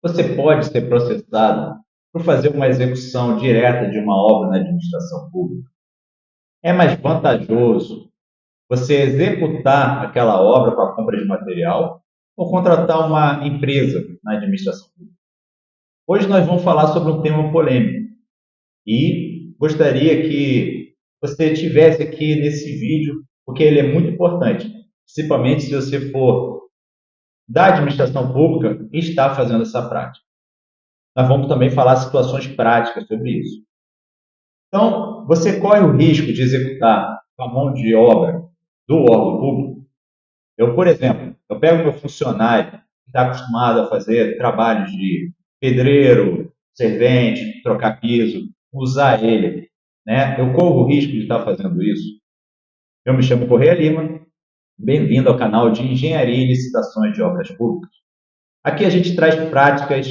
você pode ser processado por fazer uma execução direta de uma obra na administração pública? É mais vantajoso você executar aquela obra com a compra de material ou contratar uma empresa na administração pública? Hoje nós vamos falar sobre um tema polêmico e gostaria que você tivesse aqui nesse vídeo, porque ele é muito importante, principalmente se você for da administração pública e está fazendo essa prática. Nós vamos também falar situações práticas sobre isso. Então, você corre o risco de executar com a mão de obra do órgão público. Eu, por exemplo, eu pego meu funcionário que está acostumado a fazer trabalhos de pedreiro, servente, trocar piso, usar ele, né? Eu corro o risco de estar fazendo isso. Eu me chamo Correia Lima, bem-vindo ao canal de Engenharia e Licitações de Obras Públicas. Aqui a gente traz práticas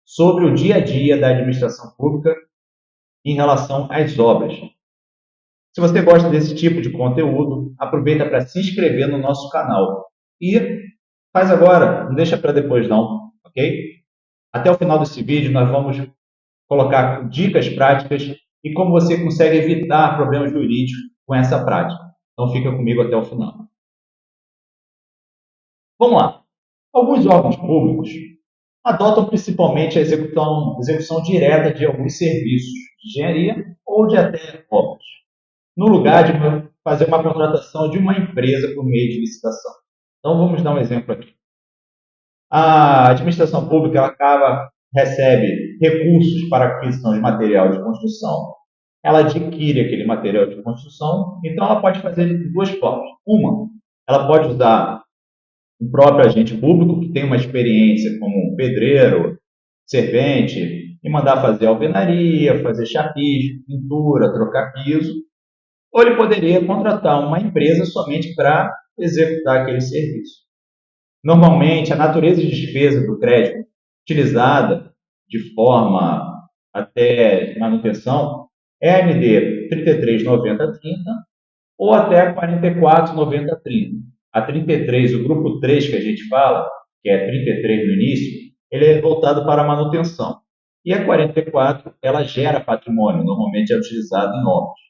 sobre o dia a dia da administração pública em relação às obras. Se você gosta desse tipo de conteúdo, aproveita para se inscrever no nosso canal. E faz agora, não deixa para depois não, ok? Até o final desse vídeo nós vamos colocar dicas práticas e como você consegue evitar problemas jurídicos com essa prática. Então fica comigo até o final. Vamos lá. Alguns órgãos públicos adotam principalmente a execução direta de alguns serviços de engenharia ou de até obras, no lugar de fazer uma contratação de uma empresa por meio de licitação. Então, vamos dar um exemplo aqui. A administração pública recebe recursos para aquisição de material de construção, ela adquire aquele material de construção, então ela pode fazer de duas formas. Uma, ela pode usar o próprio agente público, que tem uma experiência como pedreiro, servente, e mandar fazer alvenaria, fazer chapicho, pintura, trocar piso, ou ele poderia contratar uma empresa somente para executar aquele serviço. Normalmente, a natureza de despesa do crédito utilizada de forma até manutenção é a MD 339030 ou até a 449030. A 33, o grupo 3 que a gente fala, que é 33 no início, ele é voltado para a manutenção. E a 44, ela gera patrimônio, normalmente é utilizado em obras.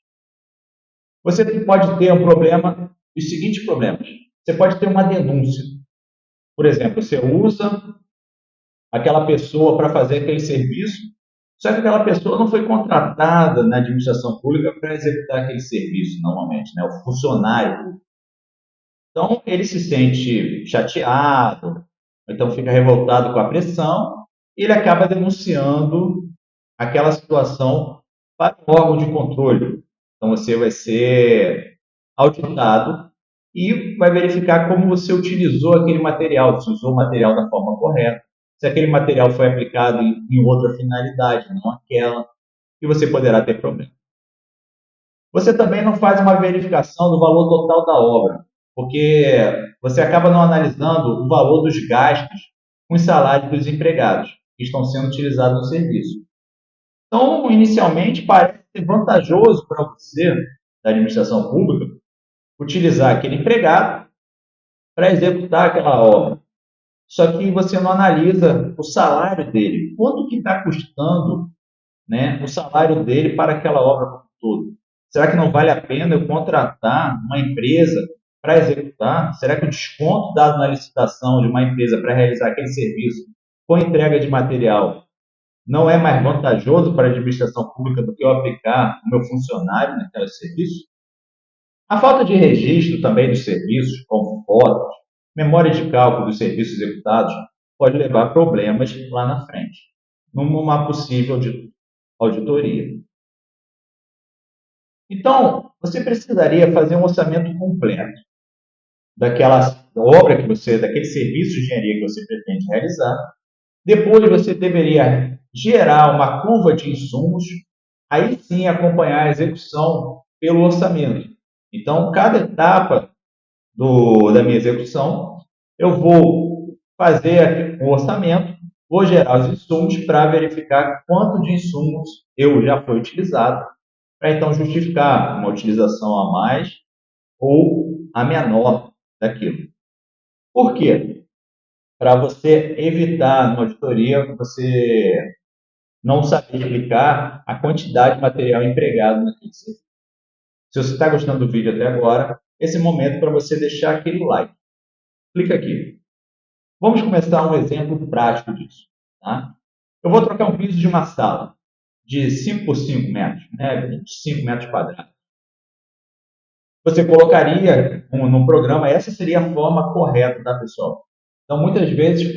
Você pode ter um problema, os seguintes problemas. Você pode ter uma denúncia. Por exemplo, você usa aquela pessoa para fazer aquele serviço, só que aquela pessoa não foi contratada na administração pública para executar aquele serviço, normalmente, né? O funcionário. Então, ele se sente chateado, então fica revoltado com a pressão, e ele acaba denunciando aquela situação para o órgão de controle. Então, você vai ser auditado e vai verificar como você utilizou aquele material, se usou o material da forma correta, se aquele material foi aplicado em outra finalidade, não aquela, e você poderá ter problema. Você também não faz uma verificação do valor total da obra, porque você acaba não analisando o valor dos gastos com os salários dos empregados que estão sendo utilizados no serviço. Então, inicialmente, parece ser vantajoso para você, da administração pública, utilizar aquele empregado para executar aquela obra. Só que você não analisa o salário dele. Quanto que está custando, né, o salário dele para aquela obra como um todo? Será que não vale a pena eu contratar uma empresa para executar? Será que o desconto dado na licitação de uma empresa para realizar aquele serviço com entrega de material não é mais vantajoso para a administração pública do que eu aplicar o meu funcionário naquele serviço? A falta de registro também dos serviços, como fotos, memória de cálculo dos serviços executados, pode levar a problemas lá na frente, numa possível auditoria. Então, você precisaria fazer um orçamento completo daquela obra que você, daquele serviço de engenharia que você pretende realizar. Depois você deveria gerar uma curva de insumos, aí sim acompanhar a execução pelo orçamento. Então, cada etapa da minha execução, eu vou fazer o orçamento, vou gerar os insumos para verificar quanto de insumos eu já foi utilizado, para então justificar uma utilização a mais ou a menor daquilo. Por quê? para você evitar, numa auditoria, você não saber explicar a quantidade de material empregado naquele serviço. Se você está gostando do vídeo até agora, esse é o momento para você deixar aquele like. Clica aqui. Vamos começar um exemplo prático disso. Tá? Eu vou trocar um piso de uma sala de 5 por 5 metros, né? 25 metros quadrados. Você colocaria no programa, essa seria a forma correta, tá, pessoal? Então, muitas vezes,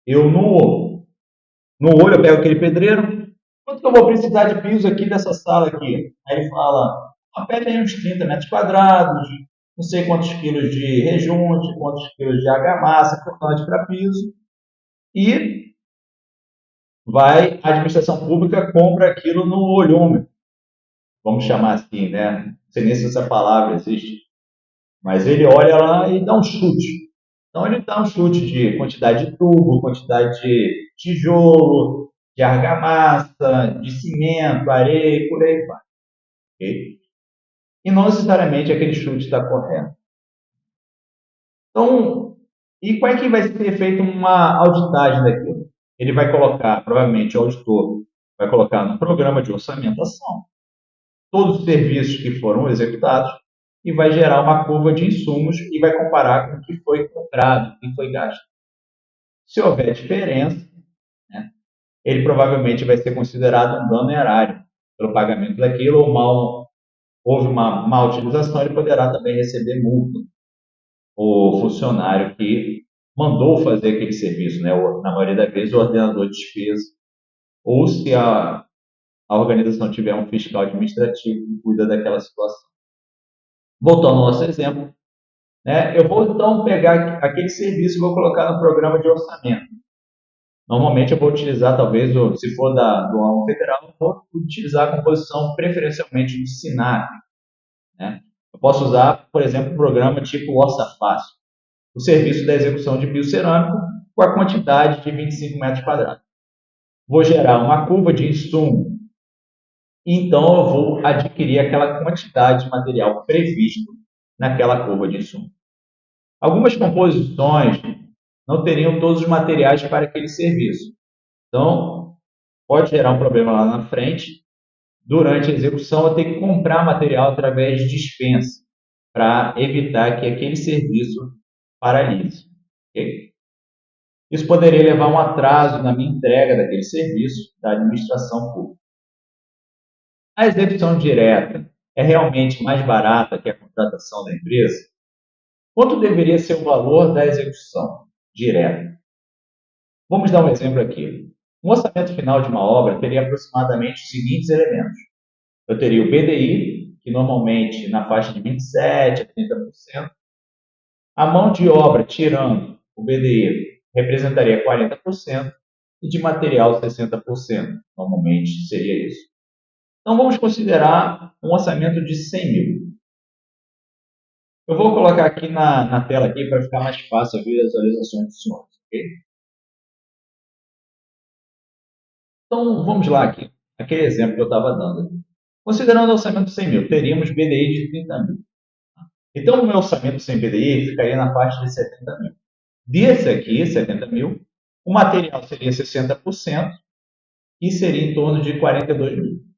eu no olho eu pego aquele pedreiro, quanto que eu vou precisar de piso aqui dessa sala aqui? Aí ele fala, pede aí uns 30 metros quadrados, não sei quantos quilos de rejunte, quantos quilos de argamassa, cortante para piso, e a administração pública compra aquilo no olhômetro, vamos chamar assim, né? Não sei nem se essa palavra existe, mas ele olha lá e dá um chute. Então ele dá um chute de quantidade de tubo, quantidade de tijolo, de argamassa, de cimento, areia, por aí vai. Okay? E não necessariamente aquele chute está correto. Então, e qual é que vai ser feita uma auditagem daquilo? Ele vai colocar, provavelmente o auditor vai colocar no programa de orçamentação todos os serviços que foram executados e vai gerar uma curva de insumos e vai comparar com o que foi comprado, o que foi gasto. Se houver diferença, né, ele provavelmente vai ser considerado um dano erário pelo pagamento daquilo, ou houve uma má utilização, ele poderá também receber multa. O funcionário que mandou fazer aquele serviço, né, ou, na maioria das vezes, o ordenador de despesa, ou se a organização tiver um fiscal administrativo que cuida daquela situação. Voltando ao nosso exemplo, né, eu vou então pegar aquele serviço e vou colocar no programa de orçamento. Normalmente eu vou utilizar, talvez, se for do órgão federal, eu vou utilizar a composição preferencialmente do SINAP. Né? Eu posso usar, por exemplo, um programa tipo Orça Fácil, o serviço da execução de piso cerâmico com a quantidade de 25 metros quadrados. Vou gerar uma curva de insumo, então eu vou adquirir aquela quantidade de material previsto naquela curva de insumo. Algumas composições não teriam todos os materiais para aquele serviço. Então, pode gerar um problema lá na frente. Durante a execução, eu tenho que comprar material através de dispensa para evitar que aquele serviço paralise. Okay? Isso poderia levar a um atraso na minha entrega daquele serviço da administração pública. A execução direta é realmente mais barata que a contratação da empresa? Quanto deveria ser o valor da execução direta? Vamos dar um exemplo aqui. Um orçamento final de uma obra teria aproximadamente os seguintes elementos. Eu teria o BDI, que normalmente na faixa de 27% a 30%. A mão de obra, tirando o BDI, representaria 40%. E de material, 60%. Normalmente seria isso. Então vamos considerar um orçamento de 100 mil. Eu vou colocar aqui na tela aqui para ficar mais fácil a visualização dos senhores. Okay? Então, vamos lá aqui. Aquele exemplo que eu estava dando. Considerando o orçamento de 100 mil, teríamos BDI de 30 mil. Então, o meu orçamento sem BDI ficaria na faixa de 70 mil. Desse aqui, 70 mil, o material seria 60% e seria em torno de 42 mil.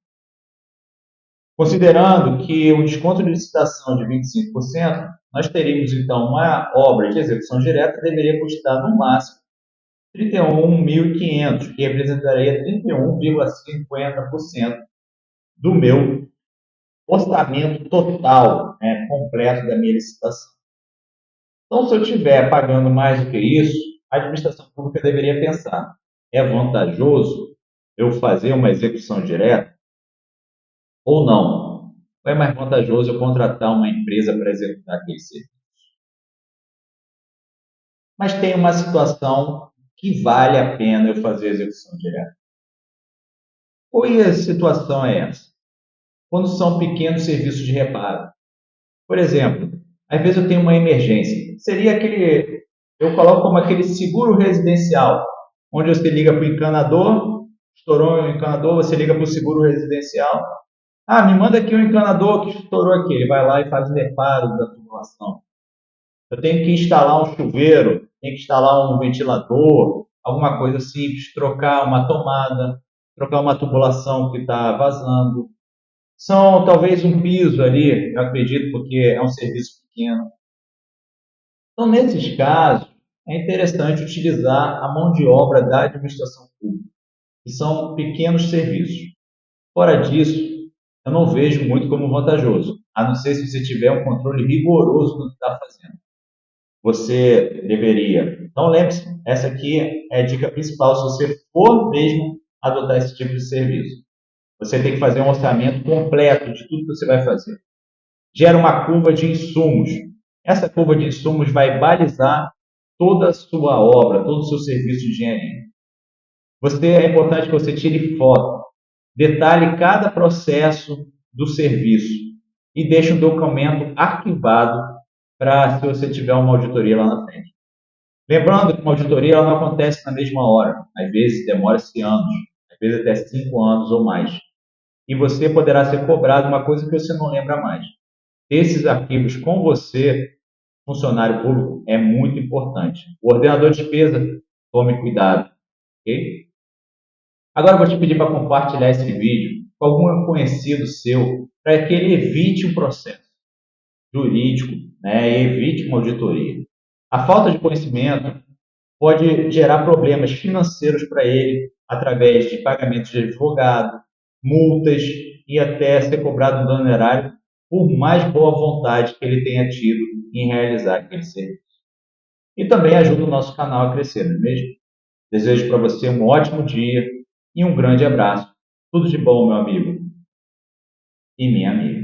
Considerando que o desconto de licitação de 25%, nós teríamos, então, uma obra de execução direta que deveria custar, no máximo, 31.500, que representaria 31,50% do meu orçamento total, né, completo da minha licitação. Então, se eu estiver pagando mais do que isso, a administração pública deveria pensar: é vantajoso eu fazer uma execução direta ou não? Ou é mais vantajoso eu contratar uma empresa para executar aquele serviço? Mas tem uma situação que vale a pena eu fazer a execução direta. Qual a situação é essa? Quando são pequenos serviços de reparo. Por exemplo, às vezes eu tenho uma emergência. Seria aquele, eu coloco como aquele seguro residencial, onde você liga para o encanador, estourou o encanador, você liga para o seguro residencial. Ah, me manda aqui um encanador que estourou aqui. Ele vai lá e faz o reparo da tubulação. Eu tenho que instalar um chuveiro tem que instalar um ventilador, alguma coisa simples, trocar uma tomada, trocar uma tubulação que está vazando. São talvez um piso ali, eu acredito, porque é um serviço pequeno. Então, nesses casos, é interessante utilizar a mão de obra da administração pública, que são pequenos serviços. Fora disso, eu não vejo muito como vantajoso, a não ser se você tiver um controle rigoroso do que está fazendo. Você deveria. Então, lembre-se, essa aqui é a dica principal se você for mesmo adotar esse tipo de serviço. Você tem que fazer um orçamento completo de tudo que você vai fazer. Gera uma curva de insumos. Essa curva de insumos vai balizar toda a sua obra, todo o seu serviço de engenharia. É importante que você tire foto, detalhe cada processo do serviço e deixe um documento arquivado para se você tiver uma auditoria lá na frente. Lembrando que uma auditoria ela não acontece na mesma hora, às vezes demora-se anos, às vezes até 5 anos ou mais. E você poderá ser cobrado uma coisa que você não lembra mais. Esses arquivos com você, funcionário público, é muito importante. O ordenador de despesa, tome cuidado, ok? Agora eu vou te pedir para compartilhar esse vídeo com algum conhecido seu, para que ele evite um processo jurídico, né, e evite uma auditoria. A falta de conhecimento pode gerar problemas financeiros para ele, através de pagamentos de advogado, multas e até ser cobrado um dano honorário por mais boa vontade que ele tenha tido em realizar aquele serviço. E também ajuda o nosso canal a crescer, não é mesmo? Desejo para você um ótimo dia e um grande abraço. Tudo de bom, meu amigo e minha amiga.